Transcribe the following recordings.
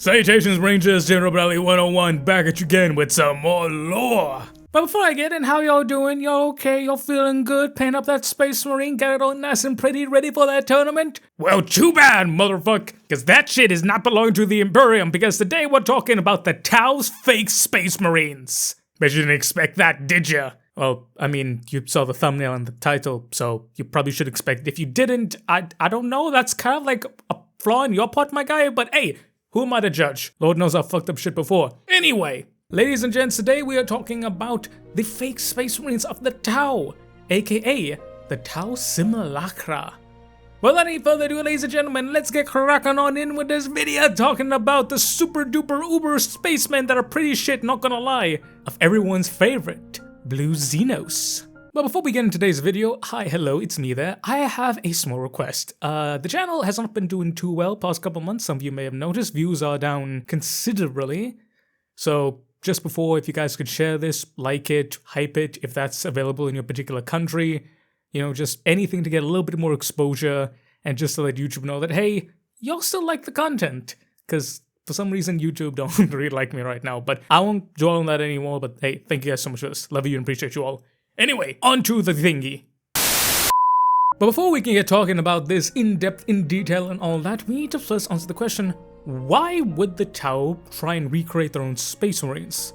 Salutations Rangers, General Bradley 101 back at you again with some more lore. But before I get in, how y'all doing? Y'all okay? Y'all feeling good? Paint up that Space Marine, got it all nice and pretty, ready for that tournament? Well, too bad, motherfucker, because that shit is not belonging to the Imperium, because today we're talking about the Tau's fake Space Marines. Bet you didn't expect that, did ya? Well, I mean, you saw the thumbnail and the title, so you probably should expect it. If you didn't, I don't know, that's kind of like a flaw in your part, my guy, but hey, who am I to judge? Lord knows I've fucked up shit before. Anyway, ladies and gents, today we are talking about the fake Space Marines of the Tau, aka the Tau Simulacra. Without any further ado, ladies and gentlemen, let's get cracking on in with this video talking about the super duper uber spacemen that are pretty shit, not gonna lie, of everyone's favorite, Blue Xenos. But before we get into today's video, hi, hello, it's me there. I have a small request. The channel has not been doing too well past couple months. Some of you may have noticed. Views are down considerably. So just before, if you guys could share this, like it, hype it, if that's available in your particular country, you know, just anything to get a little bit more exposure and just to let YouTube know that, hey, y'all still like the content. Because for some reason, YouTube don't really like me right now. But I won't dwell on that anymore. But hey, thank you guys so much for this. Love you and appreciate you all. Anyway, on to the thingy. But before we can get talking about this in depth, in detail and all that, we need to first answer the question, why would the Tau try and recreate their own Space Marines?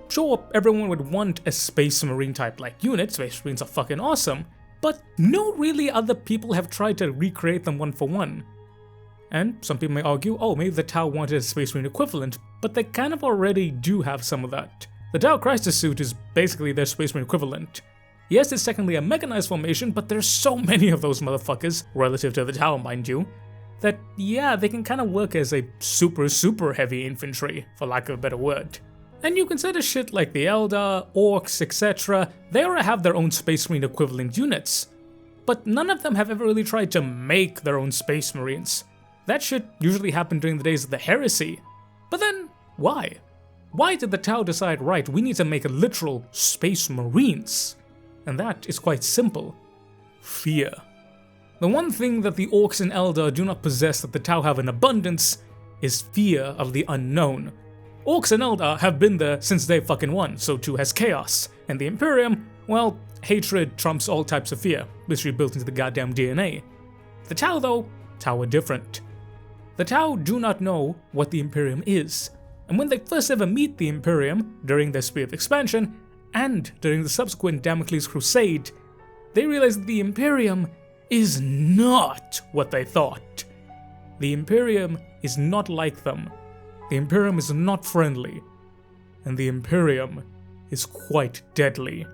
Sure, everyone would want a Space Marine type like unit, Space Marines are fucking awesome, but no really other people have tried to recreate them one for one. And some people may argue, oh, maybe the Tau wanted a Space Marine equivalent, but they kind of already do have some of that. The Tau Crisis Suit is basically their Space Marine equivalent. Yes, it's technically a mechanized formation, but there's so many of those motherfuckers, relative to the Tau, mind you, that yeah, they can kind of work as a super heavy infantry, for lack of a better word. And you consider shit like the Eldar, Orcs, etc., they already have their own Space Marine equivalent units. But none of them have ever really tried to make their own Space Marines. That shit usually happened during the days of the Heresy. But then, why? Why did the Tau decide, right, we need to make literal Space Marines? And that is quite simple. Fear. The one thing that the Orcs and Eldar do not possess that the Tau have in abundance is fear of the unknown. Orcs and Eldar have been there since day fucking one, so too has Chaos. And the Imperium, well, hatred trumps all types of fear, literally built into the goddamn DNA. The Tau though, Tau are different. The Tau do not know what the Imperium is. And when they first ever meet the Imperium, during their Spear of Expansion, and during the subsequent Damocles Crusade, they realize that the Imperium is not what they thought. The Imperium is not like them. The Imperium is not friendly. And the Imperium is quite deadly.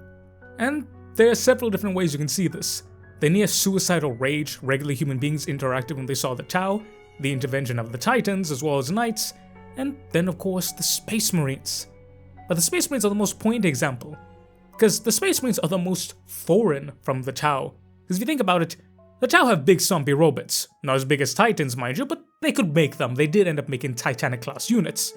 And there are several different ways you can see this. The near suicidal rage regular human beings interacted when they saw the Tau, the intervention of the Titans as well as Knights, and then of course the Space Marines. But the Space Marines are the most poignant example, because the Space Marines are the most foreign from the Tau. Because if you think about it, the Tau have big zombie robots, not as big as Titans mind you, but they could make them. They did end up making Titanic class units.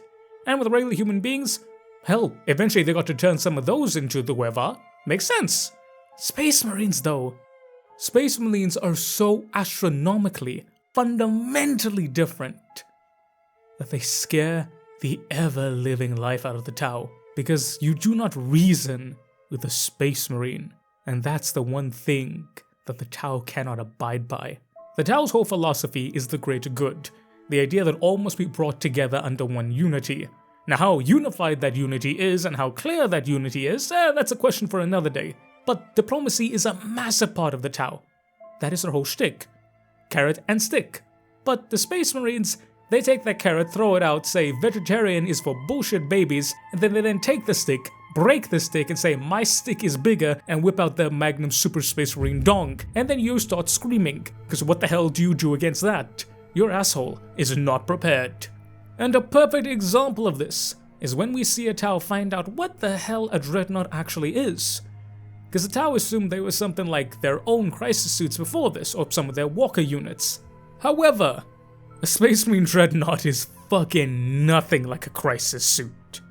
And with regular human beings, hell, eventually they got to turn some of those into the Weaver. Makes sense. Space Marines though. Space Marines are so astronomically, fundamentally different that they scare the ever-living life out of the Tau, because you do not reason with a Space Marine, and that's the one thing that the Tau cannot abide by. The Tau's whole philosophy is the greater good, the idea that all must be brought together under one unity. Now how unified that unity is and how clear that unity is, that's a question for another day, but diplomacy is a massive part of the Tau. That is their whole shtick. Carrot and stick. But the Space Marines, they take that carrot, throw it out, say vegetarian is for bullshit babies, and then they take the stick, break the stick and say my stick is bigger and whip out the Magnum Super Space Marine dong. And then you start screaming, because what the hell do you do against that? Your asshole is not prepared. And a perfect example of this is when we see a Tau find out what the hell a Dreadnought actually is. Because the Tau assumed they were something like their own crisis suits before this, or some of their walker units. However, a Space Marine Dreadnought is fucking nothing like a crisis suit.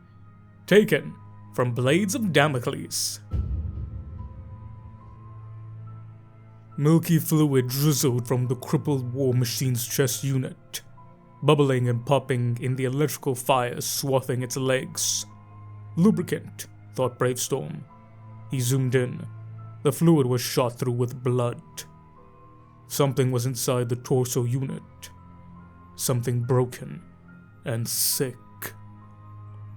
Taken from Blades of Damocles. Milky fluid drizzled from the crippled war machine's chest unit. bubbling and popping in the electrical fires swathing its legs. Lubricant, thought Bravestorm. He zoomed in. The fluid was shot through with blood. Something was inside the torso unit. Something broken and sick.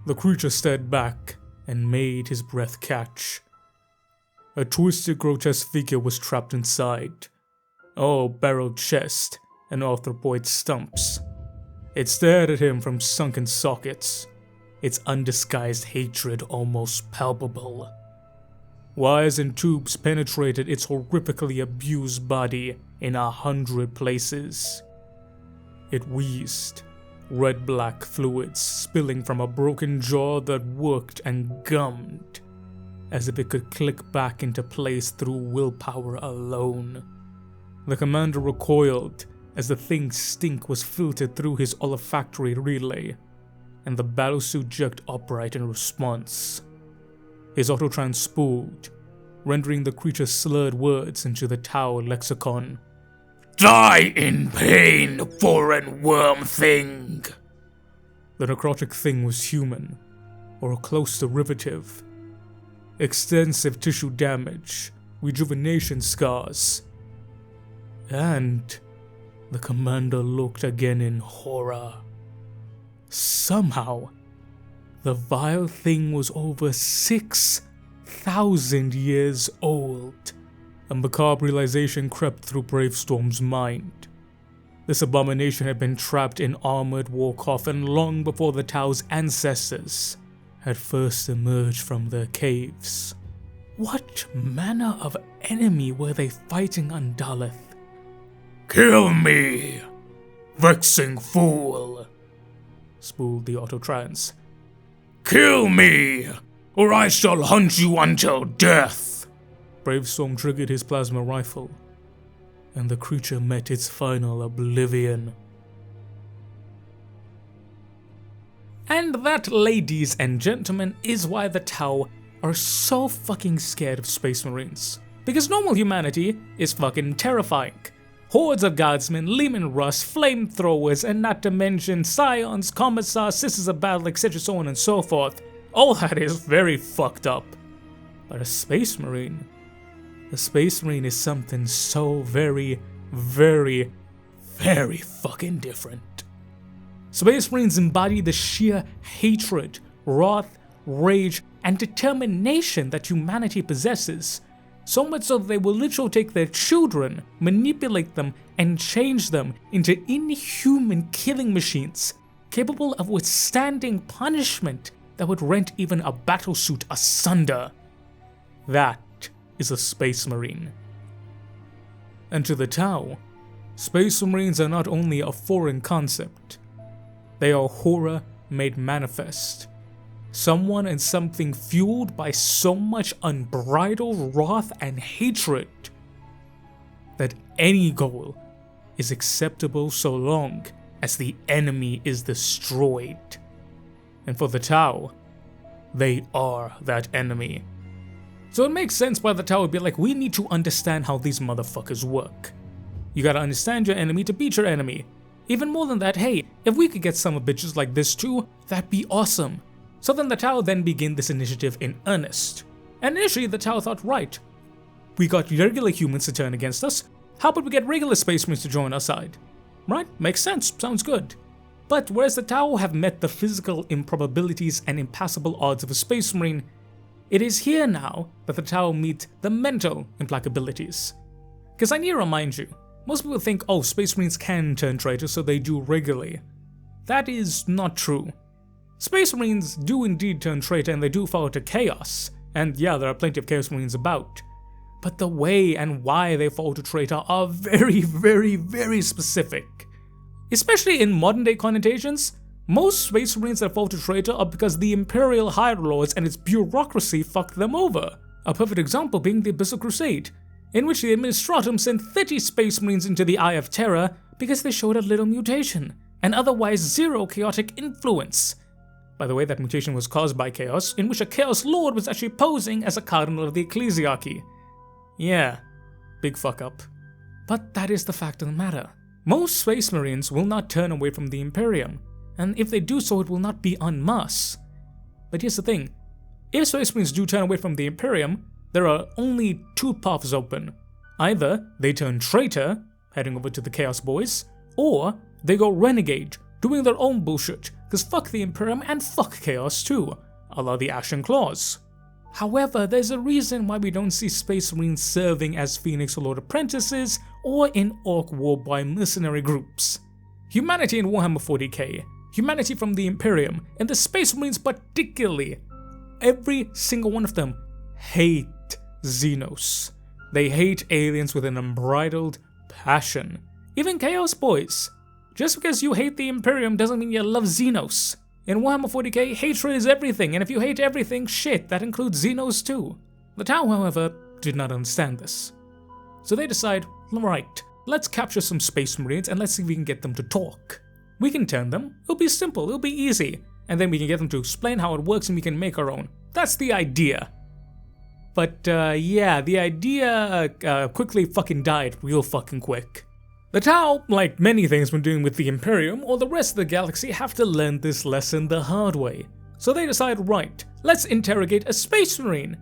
The creature stared back and made his breath catch. A twisted, grotesque figure was trapped inside. All barreled chest and arthropoid stumps. It stared at him from sunken sockets, its undisguised hatred almost palpable. Wires and tubes penetrated its horrifically abused body in 100 places. It wheezed, red-black fluids spilling from a broken jaw that worked and gummed, as if it could click back into place through willpower alone. The commander recoiled as the thing's stink was filtered through his olfactory relay, and the battlesuit jerked upright in response. His autotrans spooled, rendering the creature slurred words into the Tau lexicon. Die in pain, foreign worm thing! The necrotic thing was human, or a close derivative. Extensive tissue damage, rejuvenation scars. And the commander looked again in horror. Somehow, the vile thing was over 6,000 years old. A macabre realization crept through Bravestorm's mind. This abomination had been trapped in armored war coffin long before the Tau's ancestors had first emerged from their caves. What manner of enemy were they fighting on Daleth? Kill me, vexing fool, spooled the autotrans. Kill me, or I shall hunt you until death. Bravestorm triggered his plasma rifle, and the creature met its final oblivion. And that, ladies and gentlemen, is why the Tau are so fucking scared of Space Marines. Because normal humanity is fucking terrifying. Hordes of guardsmen, Leman Russ, flamethrowers, and not to mention scions, commissars, sisters of battle, etc., so on and so forth. All that is very fucked up. But a Space Marine is something so very, very, very fucking different. Space Marines embody the sheer hatred, wrath, rage, and determination that humanity possesses. So much so that they will literally take their children, manipulate them, and change them into inhuman killing machines, capable of withstanding punishment that would rent even a battlesuit asunder. That is a Space Marine. And to the Tau, Space Marines are not only a foreign concept, they are horror made manifest. Someone and something fueled by so much unbridled wrath and hatred that any goal is acceptable so long as the enemy is destroyed. And for the Tau, they are that enemy. So it makes sense why the Tau would be like, we need to understand how these motherfuckers work. You gotta understand your enemy to beat your enemy. Even more than that, hey, if we could get some of bitches like this too, that'd be awesome. So then the Tau then begin this initiative in earnest. And initially the Tau thought, right, we got regular humans to turn against us, how about we get regular Space Marines to join our side? Right? Makes sense, sounds good. But whereas the Tau have met the physical improbabilities and impassable odds of a Space Marine, it is here now that the Tau meet the mental implacabilities. Because I need to remind you, most people think, oh, Space Marines can turn traitors, so they do regularly. That is not true. Space Marines do indeed turn traitor and they do fall to chaos, and yeah, there are plenty of Chaos Marines about. But the way and why they fall to traitor are very, very, very specific. Especially in modern day connotations, most Space Marines that fall to traitor are because the Imperial High Lords and its bureaucracy fucked them over. A perfect example being the Abyssal Crusade, in which the Administratum sent 30 Space Marines into the Eye of Terror because they showed a little mutation, and otherwise zero chaotic influence. By the way, that mutation was caused by chaos, in which a Chaos Lord was actually posing as a cardinal of the Ecclesiarchy. Yeah, big fuck up. But that is the fact of the matter. Most Space Marines will not turn away from the Imperium, and if they do so, it will not be en masse. But here's the thing, if Space Marines do turn away from the Imperium, there are only two paths open. Either they turn traitor, heading over to the Chaos Boys, or they go renegade, doing their own bullshit, cause fuck the Imperium and fuck Chaos too, a la the Ashen Claws. However, there's a reason why we don't see Space Marines serving as Phoenix Lord apprentices or in Orc War by mercenary groups. Humanity in Warhammer 40k, humanity from the Imperium, and the Space Marines particularly, every single one of them hate Xenos. They hate aliens with an unbridled passion. Even Chaos Boys. Just because you hate the Imperium doesn't mean you love Xenos. In Warhammer 40k, hatred is everything, and if you hate everything, shit, that includes Xenos too. The Tau, however, did not understand this. So they decide, right, let's capture some Space Marines and let's see if we can get them to talk. We can turn them, it'll be simple, it'll be easy, and then we can get them to explain how it works and we can make our own. That's the idea. But yeah, the idea quickly fucking died real fucking quick. The Tau, like many things when dealing with the Imperium or the rest of the galaxy, have to learn this lesson the hard way. So they decide, right, let's interrogate a Space Marine.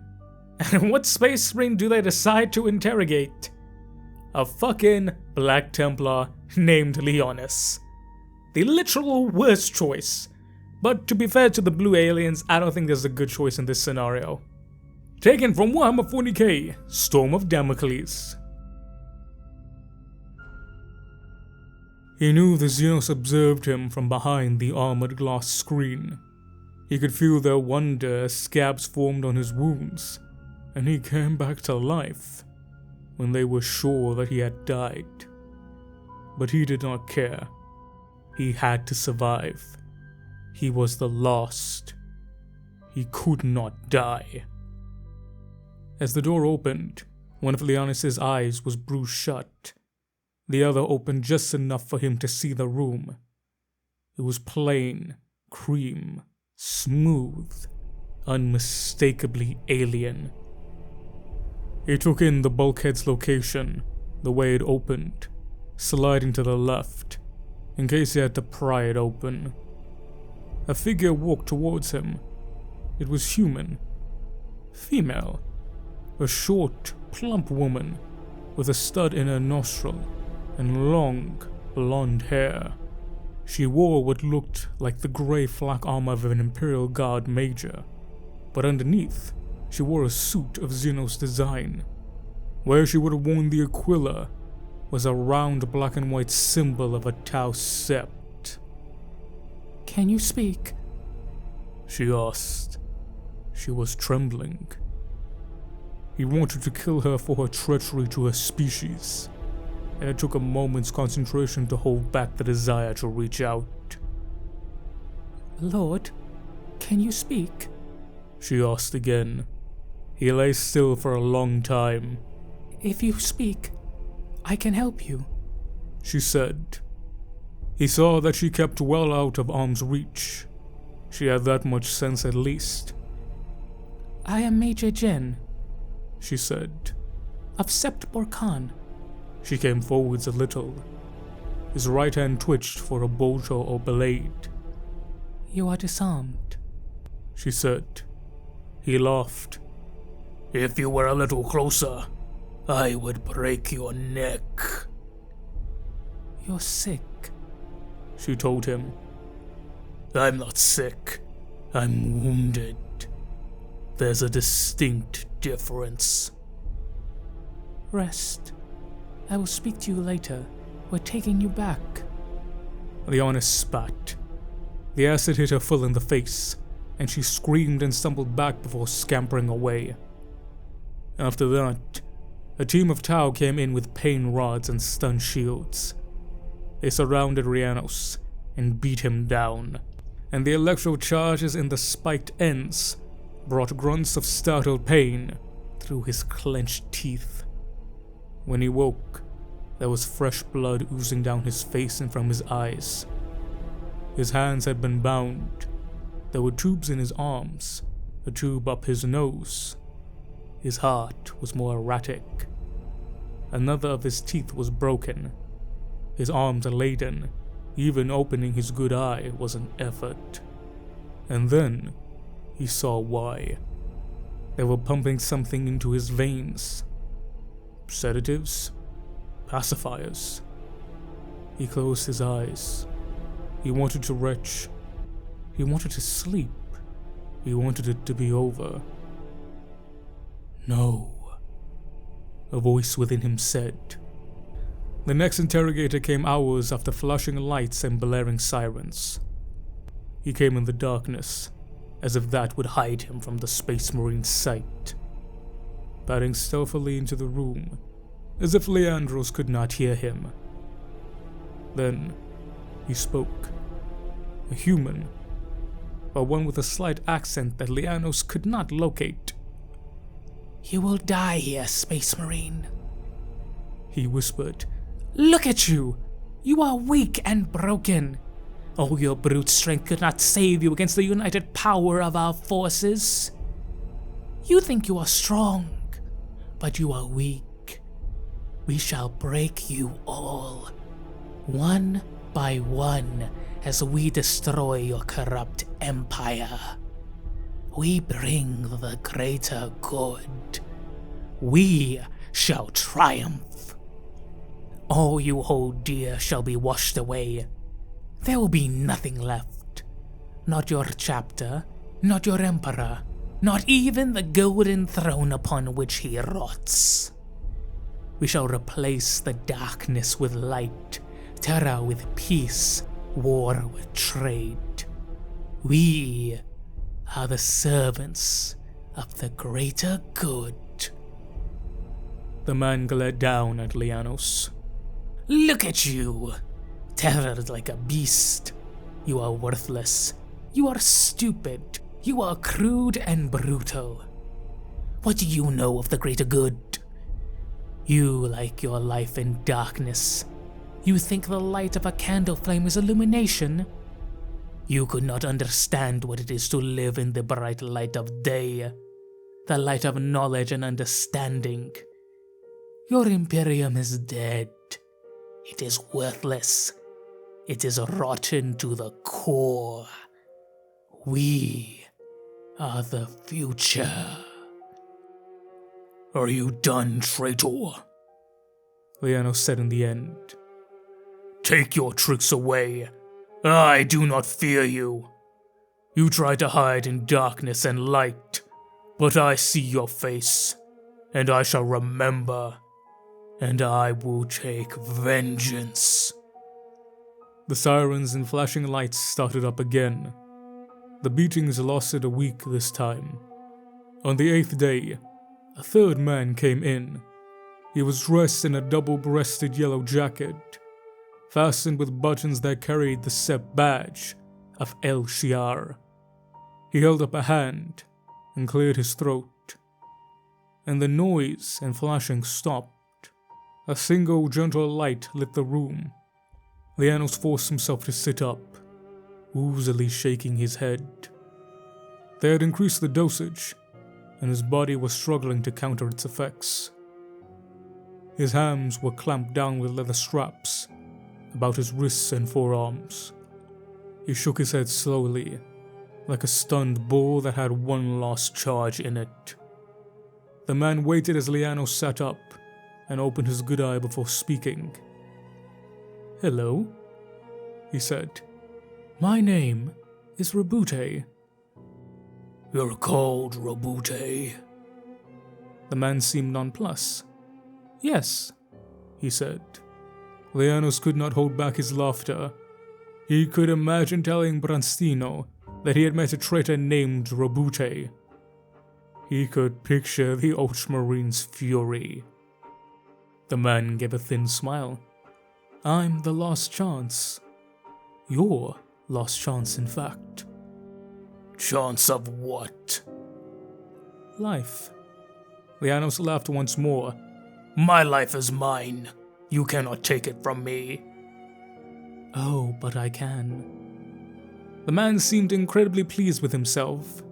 And what Space Marine do they decide to interrogate? A fucking Black Templar named Leonis. The literal worst choice. But to be fair to the blue aliens, I don't think there's a good choice in this scenario. Taken from Warhammer 40k, Storm of Damocles. He knew the Xenos observed him from behind the armored glass screen. He could feel their wonder as scabs formed on his wounds, and he came back to life when they were sure that he had died. But he did not care. He had to survive. He was the last. He could not die. As the door opened, one of Leonis' eyes was bruised shut. The other opened just enough for him to see the room. It was plain, cream, smooth, unmistakably alien. He took in the bulkhead's location, the way it opened, sliding to the left, in case he had to pry it open. A figure walked towards him. It was human. Female. A short, plump woman, with a stud in her nostril and long, blonde hair. She wore what looked like the grey flak armor of an Imperial Guard major, but underneath, she wore a suit of Xenos design. Where she would have worn the Aquila was a round black and white symbol of a Tau sept. "Can you speak?" she asked. She was trembling. He wanted to kill her for her treachery to her species, and it took a moment's concentration to hold back the desire to reach out. "Lord, can you speak?" she asked again. He lay still for a long time. "If you speak, I can help you," she said. He saw that she kept well out of arm's reach. She had that much sense at least. "I am Major Jen," she said. "of Sept Borkan." She came forwards a little. His right hand twitched for a bolter or blade. "You are disarmed," she said. He laughed. "If you were a little closer, I would break your neck." "You're sick," she told him. "I'm not sick. I'm wounded. There's a distinct difference." "Rest. I will speak to you later. We're taking you back." Leonis spat. The acid hit her full in the face, and she screamed and stumbled back before scampering away. After that, a team of Tau came in with pain rods and stun shields. They surrounded Rhiannos and beat him down, and the electro charges in the spiked ends brought grunts of startled pain through his clenched teeth. When he woke, there was fresh blood oozing down his face and from his eyes. His hands had been bound. There were tubes in his arms, a tube up his nose. His heart was more erratic. Another of his teeth was broken. his arms laden. Even opening his good eye was an effort. And then he saw why. They were pumping something into his veins. Sedatives? Pacifiers? He closed his eyes. He wanted to retch. He wanted to sleep. He wanted it to be over. No, a voice within him said. The next interrogator came hours after flashing lights and blaring sirens. He came in the darkness, as if that would hide him from the Space Marine's sight. Padding stealthily into the room, as if Leandros could not hear him. Then he spoke. A human, but one with a slight accent that Leandros could not locate. You will die here, Space Marine. He whispered. Look at you! You are weak and broken. All your brute strength could not save you against the united power of our forces. You think you are strong, but you are weak. We shall break you all, one by one, as we destroy your corrupt empire. We bring the greater good. We shall triumph. All you hold dear shall be washed away. There will be nothing left. Not your chapter, not your emperor, not even the golden throne upon which he rots. We shall replace the darkness with light, terror with peace, war with trade. We are the servants of the greater good. The man glared down at Leandros. Look at you, tethered like a beast. You are worthless. You are stupid. You are crude and brutal. What do you know of the greater good? You like your life in darkness. You think the light of a candle flame is illumination. You could not understand what it is to live in the bright light of day, the light of knowledge and understanding. Your Imperium is dead. It is worthless. It is rotten to the core. We are the future. Are you done, traitor? Leandros said in the end. Take your tricks away. I do not fear you. You try to hide in darkness and light, but I see your face, and I shall remember, and I will take vengeance. The sirens and flashing lights started up again. The beatings lasted a week this time. On the 8th day, a third man came in. He was dressed in a double-breasted yellow jacket, fastened with buttons that carried the SEP badge of El Shiar. He held up a hand and cleared his throat, and the noise and flashing stopped. A single gentle light lit the room. Leandros forced himself to sit up, woozily shaking his head. They had increased the dosage, and his body was struggling to counter its effects. His hands were clamped down with leather straps about his wrists and forearms. He shook his head slowly, like a stunned bull that had one last charge in it. The man waited as Leandros sat up and opened his good eye before speaking. Hello, he said. My name is Robute. You're called Robute? The man seemed nonplussed. Yes, he said. Leandros could not hold back his laughter. He could imagine telling Branstino that he had met a traitor named Robute. He could picture the Ultramarine's fury. The man gave a thin smile. I'm the last chance. Your last chance, in fact. Chance of what? Life. Leandros laughed once more. My life is mine. You cannot take it from me. Oh, but I can. The man seemed incredibly pleased with himself.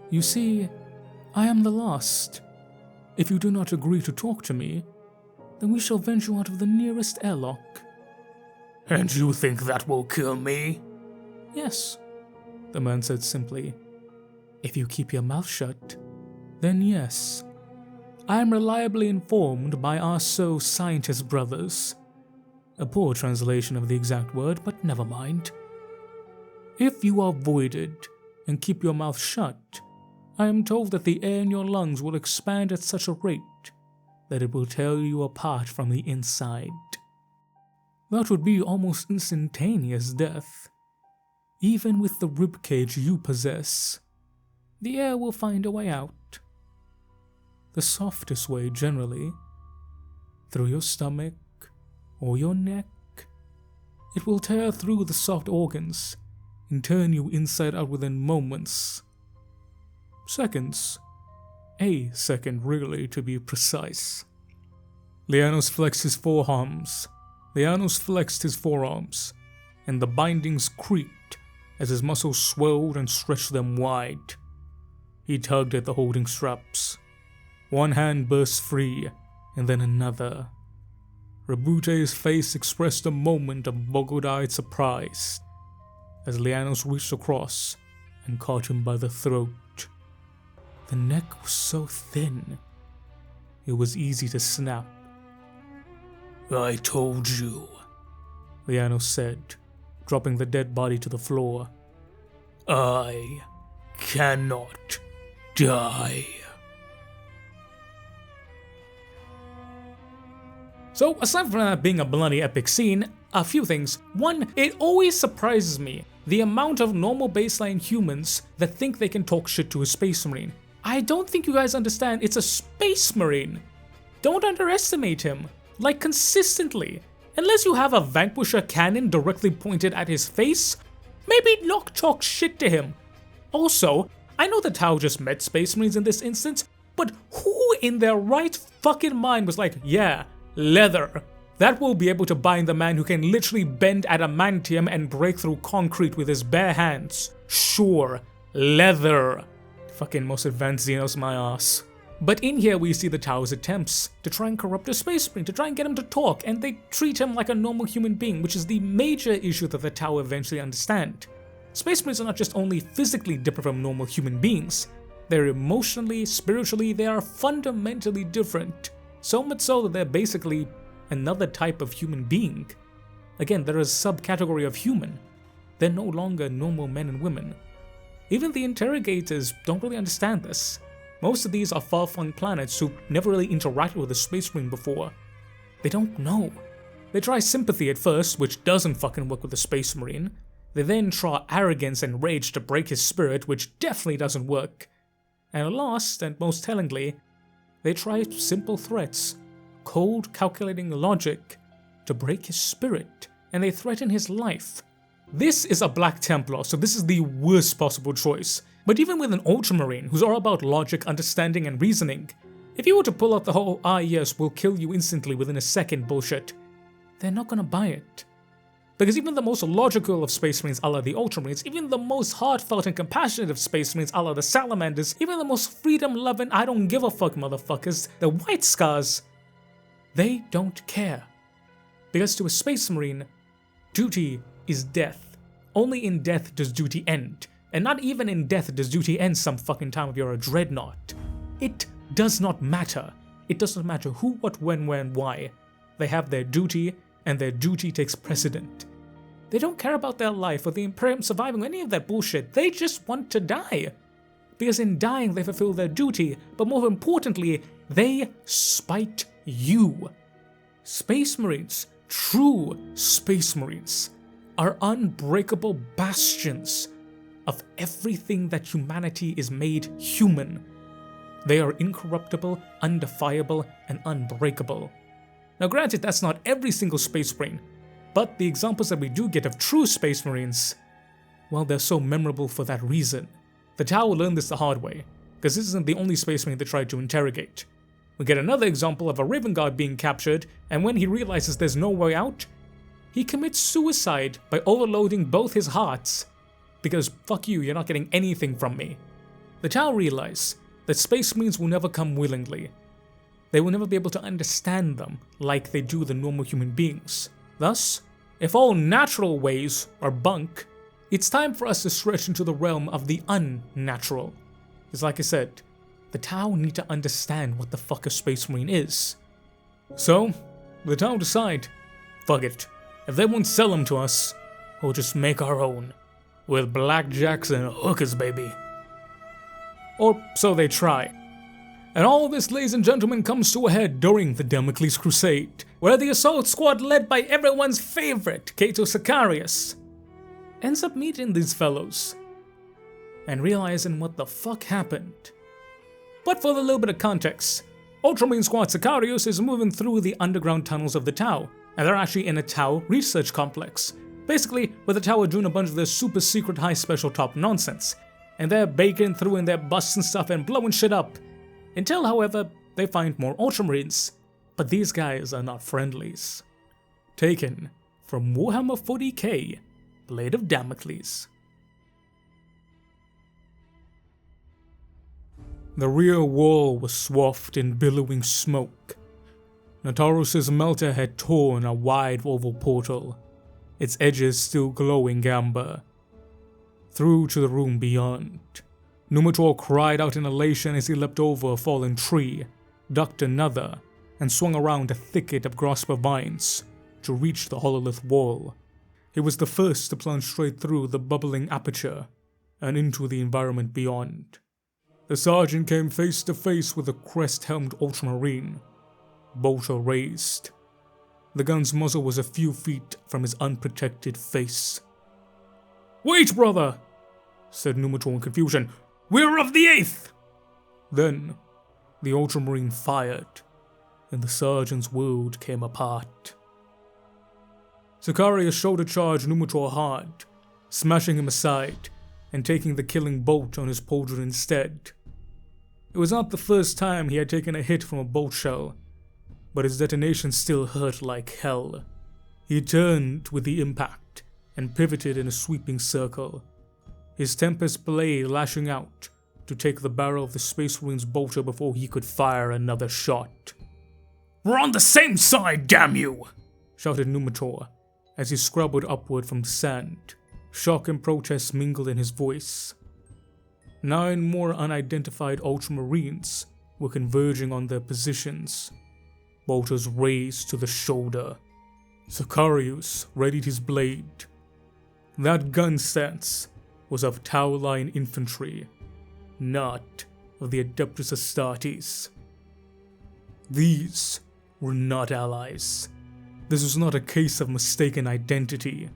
You see, I am the last. If you do not agree to talk to me, then we shall venture out of the nearest airlock. And you think that will kill me? Yes, the man said simply. If you keep your mouth shut, then yes. I am reliably informed by our scientist brothers. A poor translation of the exact word, but never mind. If you are voided and keep your mouth shut, I am told that the air in your lungs will expand at such a rate that it will tear you apart from the inside. That would be almost instantaneous death. Even with the ribcage you possess, the air will find a way out. The softest way, generally, through your stomach or your neck. It will tear through the soft organs and turn you inside out within moments. Seconds. A second, really, to be precise. Lianos flexed his forearms. And the bindings creaked as his muscles swelled and stretched them wide. He tugged at the holding straps. One hand burst free, and then another. Rabute's face expressed a moment of boggled-eyed surprise as Lianos reached across and caught him by the throat. The neck was so thin, it was easy to snap. I told you, Lianos said, dropping the dead body to the floor. I cannot die. So, aside from that being a bloody epic scene, a few things. One, it always surprises me the amount of normal baseline humans that think they can talk shit to a space marine. I don't think you guys understand, it's a space marine. Don't underestimate him. Like, consistently. Unless you have a Vanquisher cannon directly pointed at his face, maybe not talk shit to him. Also, I know that Tau just met space marines in this instance, but who in their right fucking mind was like, yeah, leather. That will be able to bind the man who can literally bend adamantium and break through concrete with his bare hands. Sure, leather. Fucking most advanced Xenos, my ass. But in here we see the Tau's attempts to try and corrupt a space marine, to try and get him to talk, and they treat him like a normal human being, which is the major issue that the Tau eventually understand. Space marines are not just only physically different from normal human beings, they're emotionally, spiritually, they are fundamentally different. So much so that they're basically another type of human being. Again, they're a subcategory of human. They're no longer normal men and women. Even the interrogators don't really understand this. Most of these are far-flung planets who never really interacted with a space marine before. They don't know. They try sympathy at first, which doesn't fucking work with a space marine. They then try arrogance and rage to break his spirit, which definitely doesn't work. And last, and most tellingly, they try simple threats, cold calculating logic, to break his spirit, and they threaten his life. This is a Black Templar, so this is the worst possible choice. But even with an Ultramarine, who's all about logic, understanding, and reasoning, if you were to pull out the whole yes, we'll kill you instantly within a second bullshit, they're not gonna buy it. Because even the most logical of Space Marines a la the Ultramarines, even the most heartfelt and compassionate of Space Marines a la the Salamanders, even the most freedom-loving, I don't give a fuck motherfuckers, the White Scars, they don't care. Because to a Space Marine, duty is death. Only in death does duty end. And not even in death does duty end some fucking time if you're a dreadnought. It does not matter. It does not matter who, what, when, where, and why. They have their duty, and their duty takes precedent. They don't care about their life or the Imperium surviving or any of that bullshit. They just want to die. Because in dying they fulfill their duty, but more importantly, they spite you. Space Marines, true Space Marines, are unbreakable bastions of everything that humanity is made human. They are incorruptible, undefiable, and unbreakable. Now granted, that's not every single Space Marine, but the examples that we do get of true Space Marines, well, they're so memorable for that reason. The Tau learned this the hard way, because this isn't the only Space Marine they tried to interrogate. We get another example of a Raven Guard being captured, and when he realizes there's no way out, he commits suicide by overloading both his hearts. Because fuck you, you're not getting anything from me. The Tau realize that Space Marines will never come willingly. They will never be able to understand them like they do the normal human beings. Thus, If all natural ways are bunk, it's time for us to stretch into the realm of the unnatural. Because like I said, the Tau need to understand what the fuck a Space Marine is. So, the Tau decide, fuck it, if they won't sell them to us, we'll just make our own. With blackjacks and hookers, baby. Or so they try. And all this, ladies and gentlemen, comes to a head during the Damocles Crusade, where the assault squad led by everyone's favorite, Cato Sicarius, ends up meeting these fellows and realizing what the fuck happened. But for a little bit of context, Ultramarine Squad Sicarius is moving through the underground tunnels of the Tau, and they're actually in a Tau research complex, basically where the Tau are doing a bunch of their super secret high special top nonsense, and they're baking through in their busts and stuff and blowing shit up. Until, however, they find more Ultramarines, but these guys are not friendlies. Taken from Warhammer 40k, Blade of Damocles. The rear wall was swathed in billowing smoke. Nautarus's melter had torn a wide oval portal, its edges still glowing amber. Through to the room beyond. Numitor cried out in elation as he leapt over a fallen tree, ducked another, and swung around a thicket of grasper vines to reach the hololith wall. He was the first to plunge straight through the bubbling aperture and into the environment beyond. The sergeant came face to face with a crest-helmed ultramarine, bolter raised. The gun's muzzle was a few feet from his unprotected face. "Wait, brother!" said Numitor in confusion. "We're of the 8th!" Then, the ultramarine fired, and the sergeant's world came apart. Sicarius shoulder charged Numitor hard, smashing him aside and taking the killing bolt on his pauldron instead. It was not the first time he had taken a hit from a bolt shell, but his detonation still hurt like hell. He turned with the impact and pivoted in a sweeping circle, his Tempest blade lashing out to take the barrel of the Space Marine's bolter before he could fire another shot. "We're on the same side, damn you!" shouted Numitor as he scrabbled upward from the sand, shock and protest mingled in his voice. 9 more unidentified Ultramarines were converging on their positions, bolters raised to the shoulder. Sicarius readied his blade. That gun stance was of Tau Line infantry, not of the Adeptus Astartes. These were not allies. This was not a case of mistaken identity.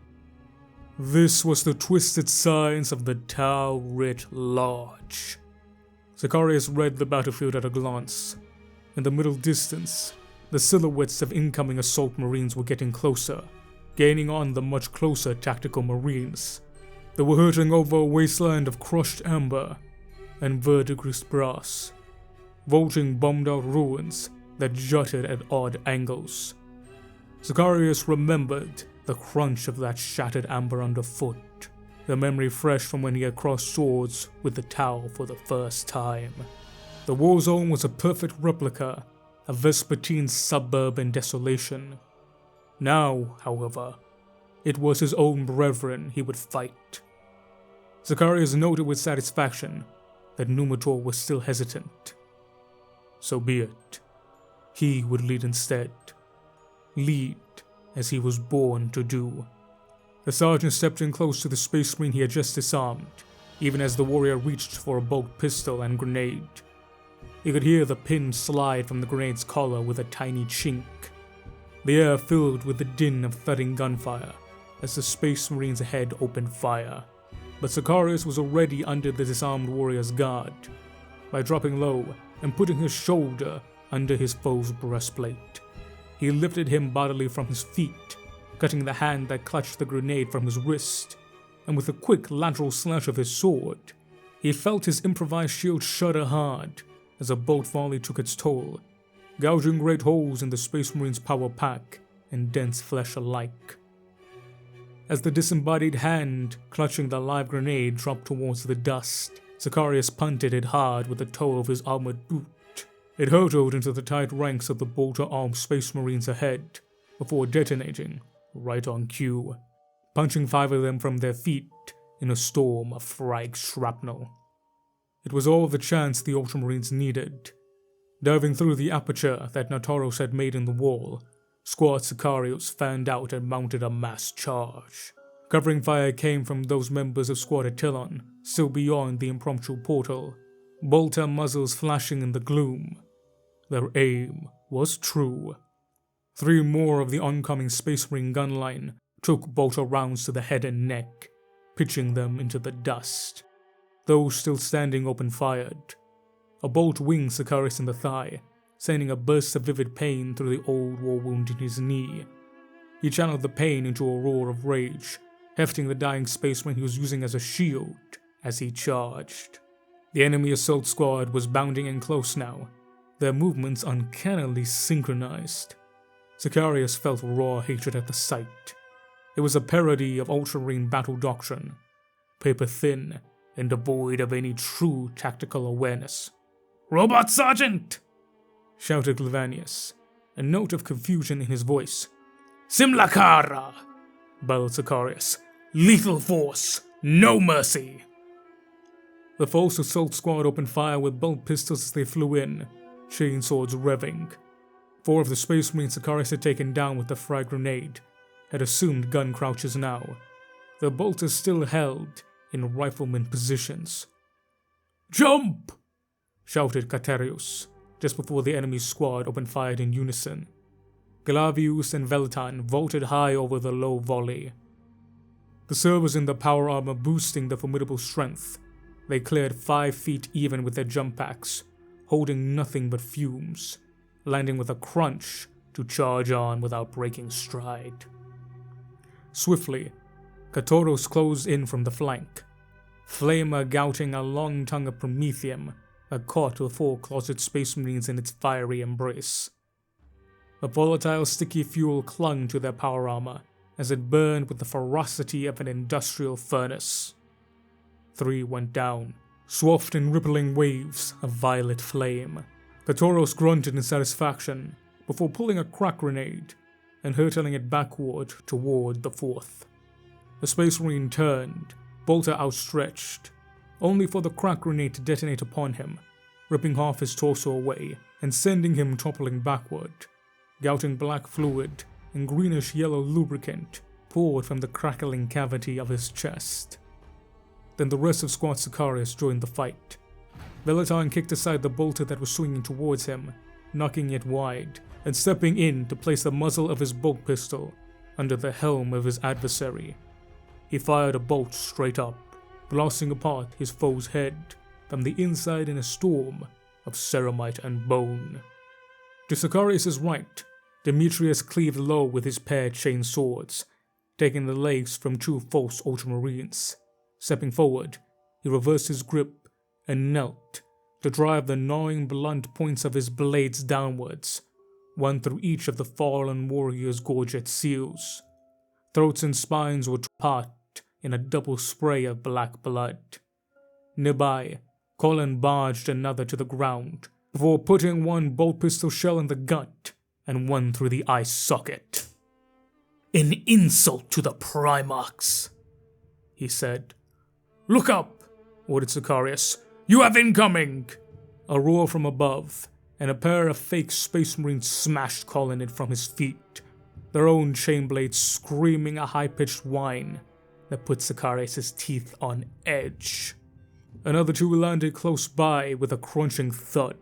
This was the twisted science of the Tau writ large. Sicarius read the battlefield at a glance. In the middle distance, the silhouettes of incoming assault marines were getting closer, gaining on the much closer tactical marines. They were hurtling over a wasteland of crushed amber and verdigris brass, vaulting bombed-out ruins that jutted at odd angles. Sicarius remembered the crunch of that shattered amber underfoot, the memory fresh from when he had crossed swords with the Tau for the first time. The war zone was a perfect replica of Vespertine's suburban desolation. Now, however, it was his own brethren he would fight. Sicarius noted with satisfaction that Numitor was still hesitant. So be it. He would lead instead. Lead as he was born to do. The sergeant stepped in close to the Space Marine he had just disarmed, even as the warrior reached for a bolt pistol and grenade. He could hear the pin slide from the grenade's collar with a tiny chink. The air filled with the din of thudding gunfire as the Space Marines ahead opened fire. But Sicarius was already under the disarmed warrior's guard. By dropping low and putting his shoulder under his foe's breastplate, he lifted him bodily from his feet, cutting the hand that clutched the grenade from his wrist, and with a quick lateral slash of his sword, he felt his improvised shield shudder hard as a bolt volley took its toll, gouging great holes in the Space Marine's power pack and dense flesh alike. As the disembodied hand clutching the live grenade dropped towards the dust, Sicarius punted it hard with the toe of his armored boot. It hurtled into the tight ranks of the bolter-armed Space Marines ahead, before detonating right on cue, punching 5 of them from their feet in a storm of frag shrapnel. It was all the chance the Ultramarines needed. Diving through the aperture that Nataros had made in the wall, Squad Sicarios fanned out and mounted a mass charge. Covering fire came from those members of Squad Attilon, still beyond the impromptu portal, bolter muzzles flashing in the gloom. Their aim was true. 3 more of the oncoming Space Marine gun line took bolter rounds to the head and neck, pitching them into the dust. Those still standing open-fired. A bolt winged Sicarius in the thigh, sending a burst of vivid pain through the old war wound in his knee. He channeled the pain into a roar of rage, hefting the dying Space Marine he was using as a shield as he charged. The enemy assault squad was bounding in close now, their movements uncannily synchronized. Sicarius felt raw hatred at the sight. It was a parody of Ultramarine battle doctrine, paper thin and devoid of any true tactical awareness. "Robot Sergeant!" shouted Glavanius, a note of confusion in his voice. "Simlakara!" bellowed Sicarius. "Lethal force! No mercy!" The false assault squad opened fire with bolt pistols as they flew in, chainswords revving. 4 of the Space Marines Sicarius had taken down with the frag grenade had assumed gun crouches now, their bolters still held in rifleman positions. "Jump!" shouted Caterius, just before the enemy squad opened fire in unison. Glavius and Velitan vaulted high over the low volley. The servers in the power armor boosting their formidable strength, they cleared 5 feet even with their jump packs, holding nothing but fumes, landing with a crunch to charge on without breaking stride. Swiftly, Katoros closed in from the flank, Flamer gouting a long tongue of promethium that caught the 4 closet Space Marines in its fiery embrace. The volatile sticky fuel clung to their power armor as it burned with the ferocity of an industrial furnace. 3 went down, swathed in rippling waves of violet flame. Katoros grunted in satisfaction before pulling a crack grenade and hurtling it backward toward the 4th. The Space Marine turned, bolter outstretched, only for the crack grenade to detonate upon him, ripping half his torso away and sending him toppling backward. Gouting black fluid and greenish-yellow lubricant poured from the crackling cavity of his chest. Then the rest of Squad Sicarius joined the fight. Velitan kicked aside the bolter that was swinging towards him, knocking it wide, and stepping in to place the muzzle of his bolt pistol under the helm of his adversary. He fired a bolt straight up, blasting apart his foe's head from the inside in a storm of ceramite and bone. To Sicarius' right, Demetrius cleaved low with his paired chain swords, taking the legs from 2 false Ultramarines. Stepping forward, he reversed his grip and knelt to drive the gnawing blunt points of his blades downwards, one through each of the fallen warrior's gorget seals. Throats and spines were part in a double spray of black blood. Nearby, Colin barged another to the ground before putting 1 bolt pistol shell in the gut and 1 through the eye socket. "An insult to the Primarchs," he said. "Look up," ordered Sicarius. "You have incoming!" A roar from above, and a pair of fake Space Marines smashed Colin from his feet, their own chain blades screaming a high-pitched whine that put Sicarius' teeth on edge. Another 2 landed close by with a crunching thud,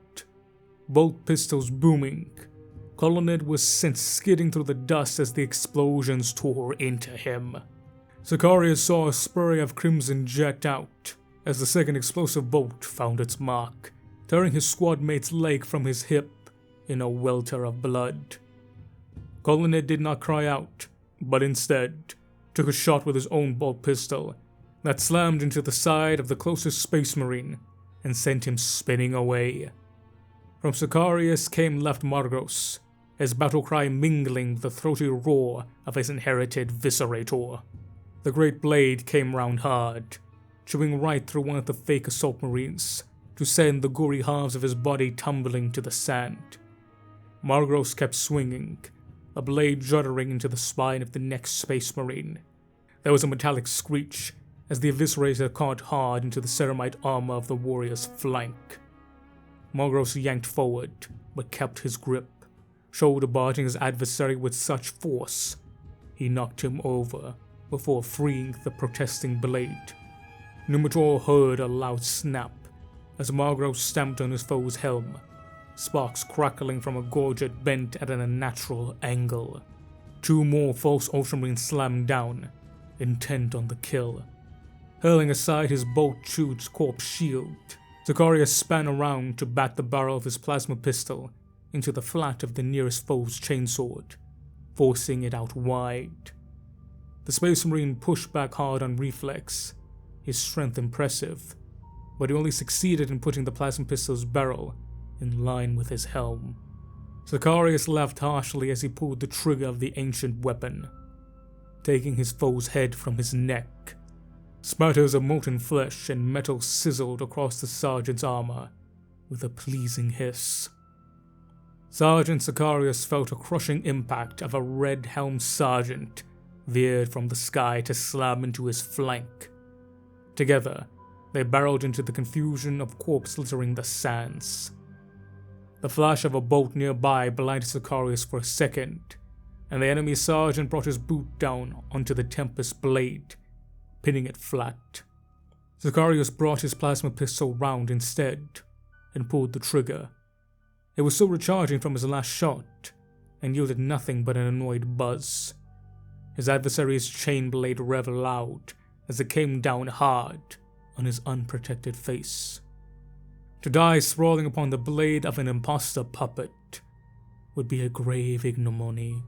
bolt pistols booming. Colin was sent skidding through the dust as the explosions tore into him. Sicarius saw a spray of crimson jet out as the second explosive bolt found its mark, tearing his squad mate's leg from his hip in a welter of blood. Colin did not cry out, but instead took a shot with his own bolt pistol that slammed into the side of the closest Space Marine and sent him spinning away. From Sicarius came left Margos, his battle cry mingling with the throaty roar of his inherited Viscerator. The great blade came round hard, chewing right through one of the fake assault marines to send the gory halves of his body tumbling to the sand. Margos kept swinging, the blade juddering into the spine of the next Space Marine. There was a metallic screech as the eviscerator caught hard into the ceramite armor of the warrior's flank. Morgros yanked forward, but kept his grip, shoulder barring his adversary with such force, he knocked him over before freeing the protesting blade. Numitor heard a loud snap as Morgros stamped on his foe's helm, sparks crackling from a gorget bent at an unnatural angle. 2 more false Ultramarines slammed down, intent on the kill. Hurling aside his bolt-chewed corpse shield, Zacharias span around to bat the barrel of his plasma pistol into the flat of the nearest foe's chainsword, forcing it out wide. The Space Marine pushed back hard on reflex, his strength impressive, but he only succeeded in putting the plasma pistol's barrel in line with his helm. Zacharias laughed harshly as he pulled the trigger of the ancient weapon, taking his foe's head from his neck. Spatters of molten flesh and metal sizzled across the sergeant's armor with a pleasing hiss. Sergeant Zacharias felt a crushing impact of a red-helmed sergeant veered from the sky to slam into his flank. Together, they barreled into the confusion of corpse littering the sands. The flash of a bolt nearby blinded Zacharias for a second, and the enemy sergeant brought his boot down onto the Tempest blade, pinning it flat. Zacharias brought his plasma pistol round instead, and pulled the trigger. It was still recharging from his last shot, and yielded nothing but an annoyed buzz. His adversary's chain blade revved loud as it came down hard on his unprotected face. To die sprawling upon the blade of an imposter puppet would be a grave ignominy.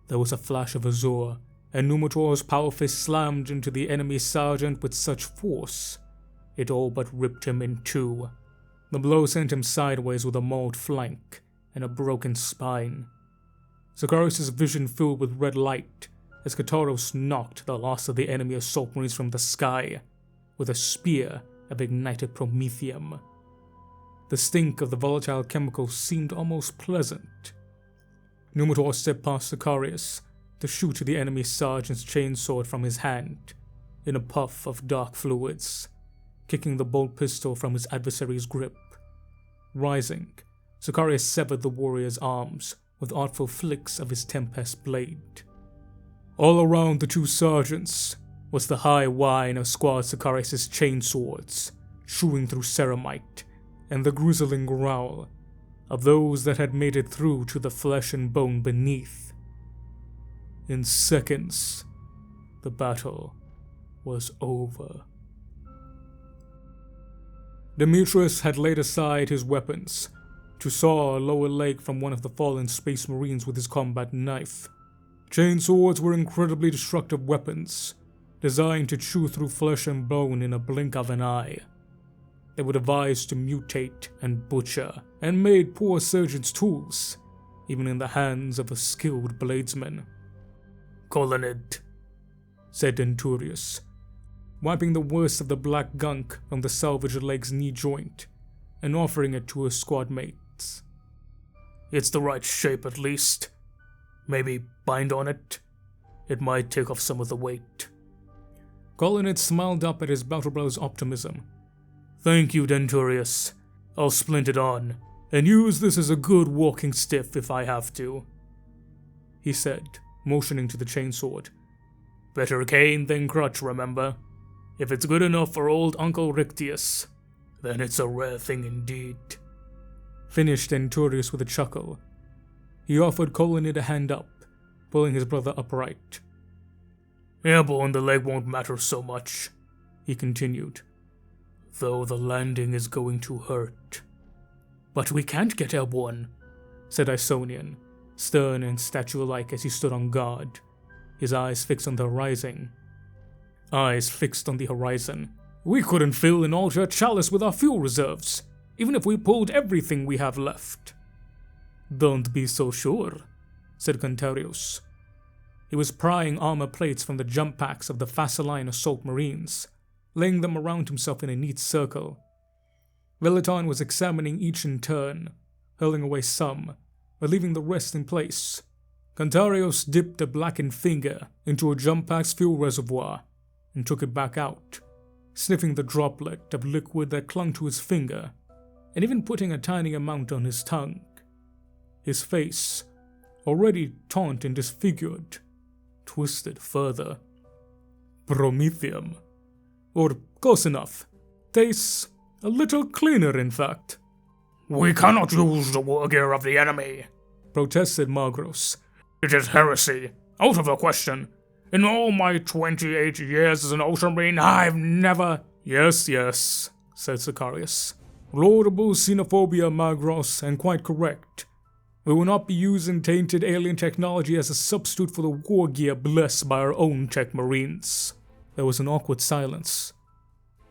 There was a flash of azure, and Numitor's power fist slammed into the enemy sergeant with such force, it all but ripped him in 2. The blow sent him sideways with a mauled flank and a broken spine. Zacharias' vision filled with red light as Kataros knocked the last of the enemy assault marines from the sky with a spear of ignited promethium. The stink of the volatile chemical seemed almost pleasant. Numitor stepped past Zacharias to shoot the enemy sergeant's chainsword from his hand in a puff of dark fluids, kicking the bolt pistol from his adversary's grip. Rising, Zacharias severed the warrior's arms with artful flicks of his Tempest blade. All around the 2 sergeants was the high whine of Squad Zacharias' chainswords, chewing through ceramite, and the grizzling growl of those that had made it through to the flesh and bone beneath. In seconds, the battle was over. Demetrius had laid aside his weapons to saw a lower leg from one of the fallen Space Marines with his combat knife. Chainswords were incredibly destructive weapons, designed to chew through flesh and bone in a blink of an eye. They were devised to mutate and butcher, and made poor surgeons' tools, even in the hands of a skilled bladesman. "Colonid," said Denturius, wiping the worst of the black gunk from the salvaged leg's knee joint and offering it to his squad mates. "It's the right shape at least. Maybe bind on it? It might take off some of the weight." Colonid smiled up at his battle brother's optimism. "Thank you, Denturius. I'll splint it on, and use this as a good walking stiff if I have to," he said, motioning to the chainsword. "Better cane than crutch, remember. If it's good enough for old Uncle Rictius, then it's a rare thing indeed." Finished Denturius with a chuckle. He offered Colonid a hand up, pulling his brother upright. "Airborne the leg won't matter so much," he continued, "though the landing is going to hurt." "But we can't get airborne," said Isonian, stern and statue-like as he stood on guard, his eyes fixed on the horizon. "We couldn't fill an altar chalice with our fuel reserves, even if we pulled everything we have left." "Don't be so sure," said Contarius. He was prying armor plates from the jump packs of the Fasaline assault marines, laying them around himself in a neat circle. Velaton was examining each in turn, hurling away some, but leaving the rest in place. Cantarios dipped a blackened finger into a jump pack's fuel reservoir and took it back out, sniffing the droplet of liquid that clung to his finger, and even putting a tiny amount on his tongue. His face, already taunt and disfigured, twisted further. Promethium. Or close enough. Tastes a little cleaner, in fact. We cannot use the war gear of the enemy, protested Magros. It is heresy. Out of the question. In all my 28 years as an Ultramarine, I've never... Yes, said Sicarius. Laudable xenophobia, Magros, and quite correct. We will not be using tainted alien technology as a substitute for the war gear blessed by our own tech marines. There was an awkward silence.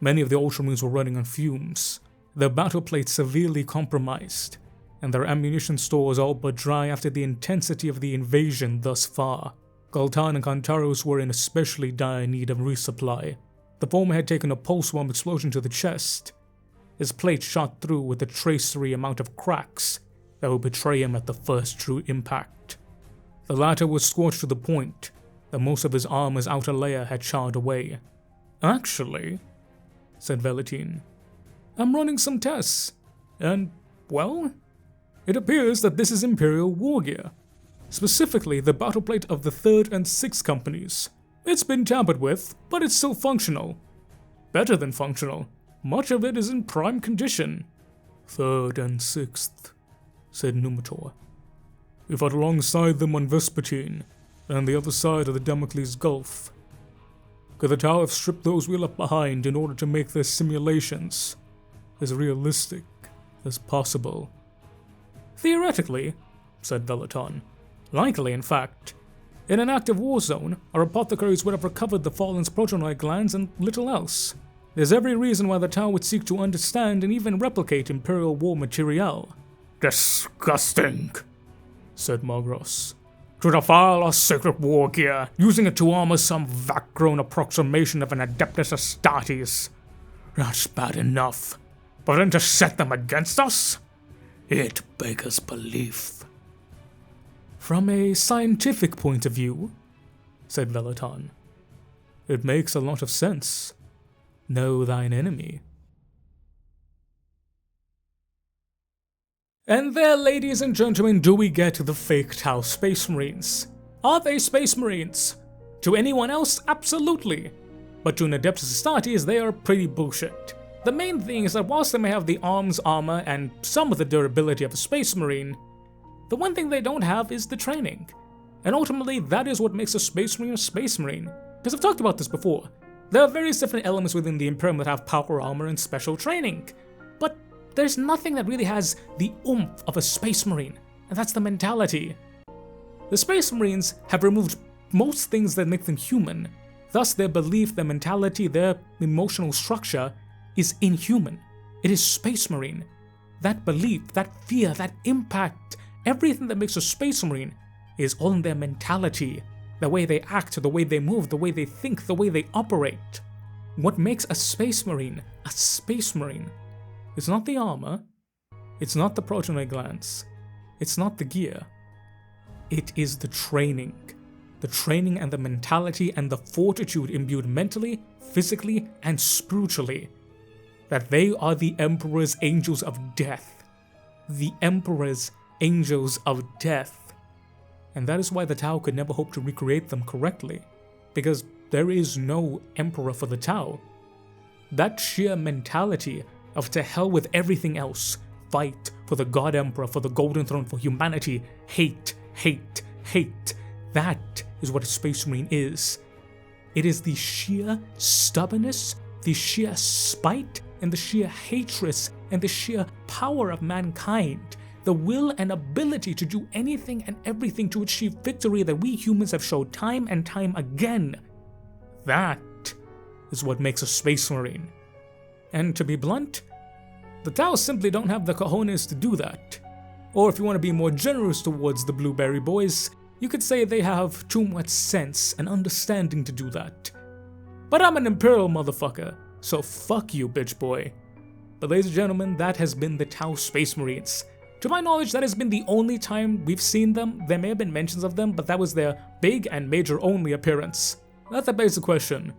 Many of the Ultramarines were running on fumes, their battle plates severely compromised, and their ammunition stores all but dry after the intensity of the invasion thus far. Galtan and Kantaros were in especially dire need of resupply. The former had taken a pulse bomb explosion to the chest. His plate shot through with a tracery amount of cracks that would betray him at the first true impact. The latter was scorched to the point that most of his armor's outer layer had charred away. Actually, said Velatine, I'm running some tests, and, well, it appears that this is Imperial war gear. Specifically the battle plate of the 3rd and 6th companies. It's been tampered with, but it's still functional. Better than functional. Much of it is in prime condition. 3rd and 6th, said Numitor. We fought alongside them on Vespertine, and the other side of the Damocles Gulf. Could the Tau have stripped those we left behind in order to make their simulations as realistic as possible? Theoretically, said Velaton. Likely, in fact. In an active war zone, our apothecaries would have recovered the fallen's protonoid glands and little else. There's every reason why the Tau would seek to understand and even replicate Imperial war materiel. Disgusting, said Magros. To defile our sacred war gear, using it to armor some vac-grown approximation of an Adeptus Astartes. That's bad enough. But then to set them against us? It beggars belief. From a scientific point of view, said Velaton, it makes a lot of sense. Know thine enemy. And there, ladies and gentlemen, do we get the fake Tau Space Marines. Are they Space Marines? To anyone else, absolutely. But to an Adeptus Astartes, they are pretty bullshit. The main thing is that whilst they may have the arms, armor, and some of the durability of a Space Marine, the one thing they don't have is the training. And ultimately, that is what makes a Space Marine a Space Marine. Because I've talked about this before. There are various different elements within the Imperium that have power armor and special training. But there's nothing that really has the oomph of a Space Marine, and that's the mentality. The Space Marines have removed most things that make them human. Thus, their belief, their mentality, their emotional structure is inhuman. It is Space Marine. That belief, that fear, that impact, everything that makes a Space Marine is all in their mentality, the way they act, the way they move, the way they think, the way they operate. What makes a Space Marine it's not the armor, it's not the protonoid glands, it's not the gear. It is the training and the mentality and the fortitude imbued mentally, physically, and spiritually. That they are the Emperor's angels of death. The Emperor's angels of death. And that is why the Tau could never hope to recreate them correctly, because there is no Emperor for the Tau. That sheer mentality of to hell with everything else, fight for the God Emperor, for the Golden Throne, for humanity, hate, that is what a Space Marine is. It is the sheer stubbornness, the sheer spite, and the sheer hatred, and the sheer power of mankind. The will and ability to do anything and everything to achieve victory that we humans have showed time and time again. That is what makes a Space Marine. And to be blunt, the Tau simply don't have the cojones to do that. Or if you want to be more generous towards the Blueberry Boys, you could say they have too much sense and understanding to do that. But I'm an Imperial motherfucker, so fuck you, bitch boy. But ladies and gentlemen, that has been the Tau Space Marines. To my knowledge, that has been the only time we've seen them. There may have been mentions of them, but that was their big and major only appearance. That begs the question.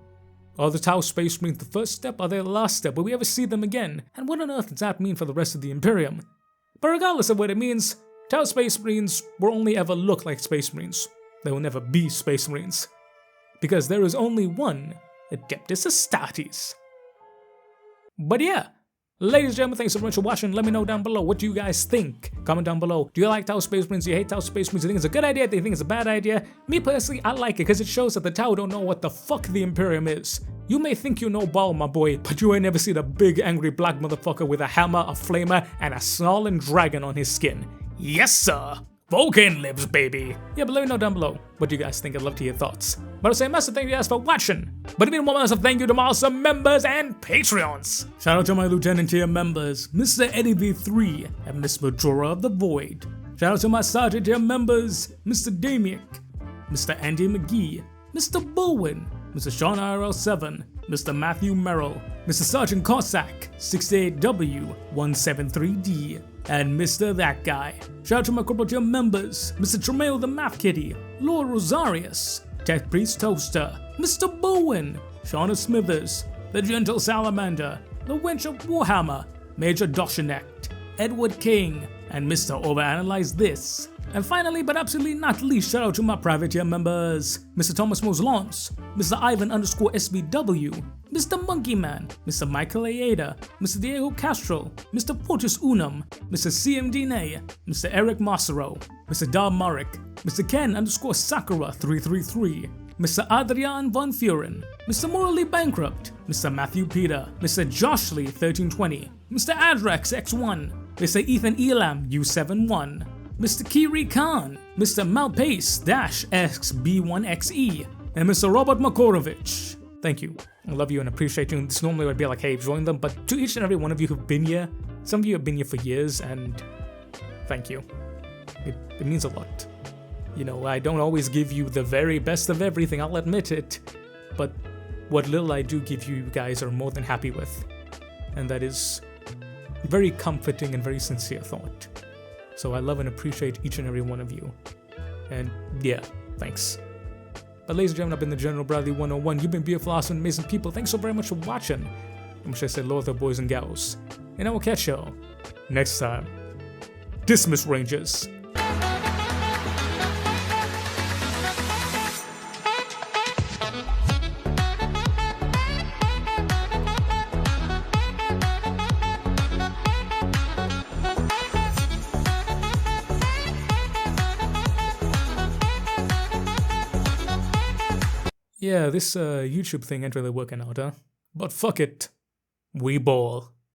Are the Tau Space Marines the first step? Are they the last step? Will we ever see them again? And what on earth does that mean for the rest of the Imperium? But regardless of what it means, Tau Space Marines will only ever look like Space Marines. They will never be Space Marines. Because there is only one Adeptus Astartes. But yeah, ladies and gentlemen, thanks so much for watching. Let me know down below, what do you guys think? Comment down below. Do you like Tau Space Marines? Do you hate Tau Space Marines? Do you think it's a good idea? Do you think it's a bad idea? Me personally, I like it because it shows that the Tau don't know what the fuck the Imperium is. You may think you know ball, my boy, but you ain't never seen a big angry black motherfucker with a hammer, a flamer, and a snarling dragon on his skin. Yes, sir! Vulcan lives, baby! Yeah, but let me know down below. What do you guys think? I'd love to hear your thoughts. But I'll say a massive thank you guys for watching. But even more massive thank you to my awesome members and Patreons. Shout out to my Lieutenant tier members, Mr. Eddie V3 and Miss Majora of the Void. Shout out to my Sergeant tier members, Mr. Damiak, Mr. Andy McGee, Mr. Bowen, Mr. Sean IRL7, Mr. Matthew Merrill, Mr. Sergeant Cossack, 68W173D, and Mr. That Guy. Shout out to my corporate tier members, Mr. Tremail the Math Kitty, Lord Rosarius, Tech Priest Toaster, Mr. Bowen, Shauna Smithers, The Gentle Salamander, The Wench of Warhammer, Major Doshinect, Edward King, and Mr. Overanalyze This. And finally, but absolutely not least, shout out to my private tier members, Mr. Thomas Moslons, Mr. Ivan_SBW, Mr. Monkey Man, Mr. Michael Aeda, Mr. Diego Castro, Mr. Portus Unum, Mr. CMD Nay, Mr. Eric Massaro, Mr. Dar Marek, Mr. Ken_Sakura333, Mr. Adrian Von Furen, Mr. Morally Bankrupt, Mr. Matthew Peter, Mr. Joshly 1320, Mr. Adrex X1, Mr. Ethan Elam U71, Mr. Kiri Khan, Mr. Malpace-XB1XE, and Mr. Robert Makorovich. Thank you. I love you and appreciate you. This normally would be like, hey, join them, but to each and every one of you who've been here, some of you have been here for years, and thank you. It means a lot. You know, I don't always give you the very best of everything, I'll admit it, but what little I do give you, you guys are more than happy with, and that is very comforting and very sincere thought. So I love and appreciate each and every one of you. And yeah, thanks. But ladies and gentlemen, I've been the General Bradley 101. You've been beautiful, awesome, amazing people. Thanks so very much for watching. I'm sure I said Lord, boys and gals. And I will catch y'all next time. Dismiss, Rangers. Yeah, this YouTube thing ain't really working out, huh? But fuck it. We ball.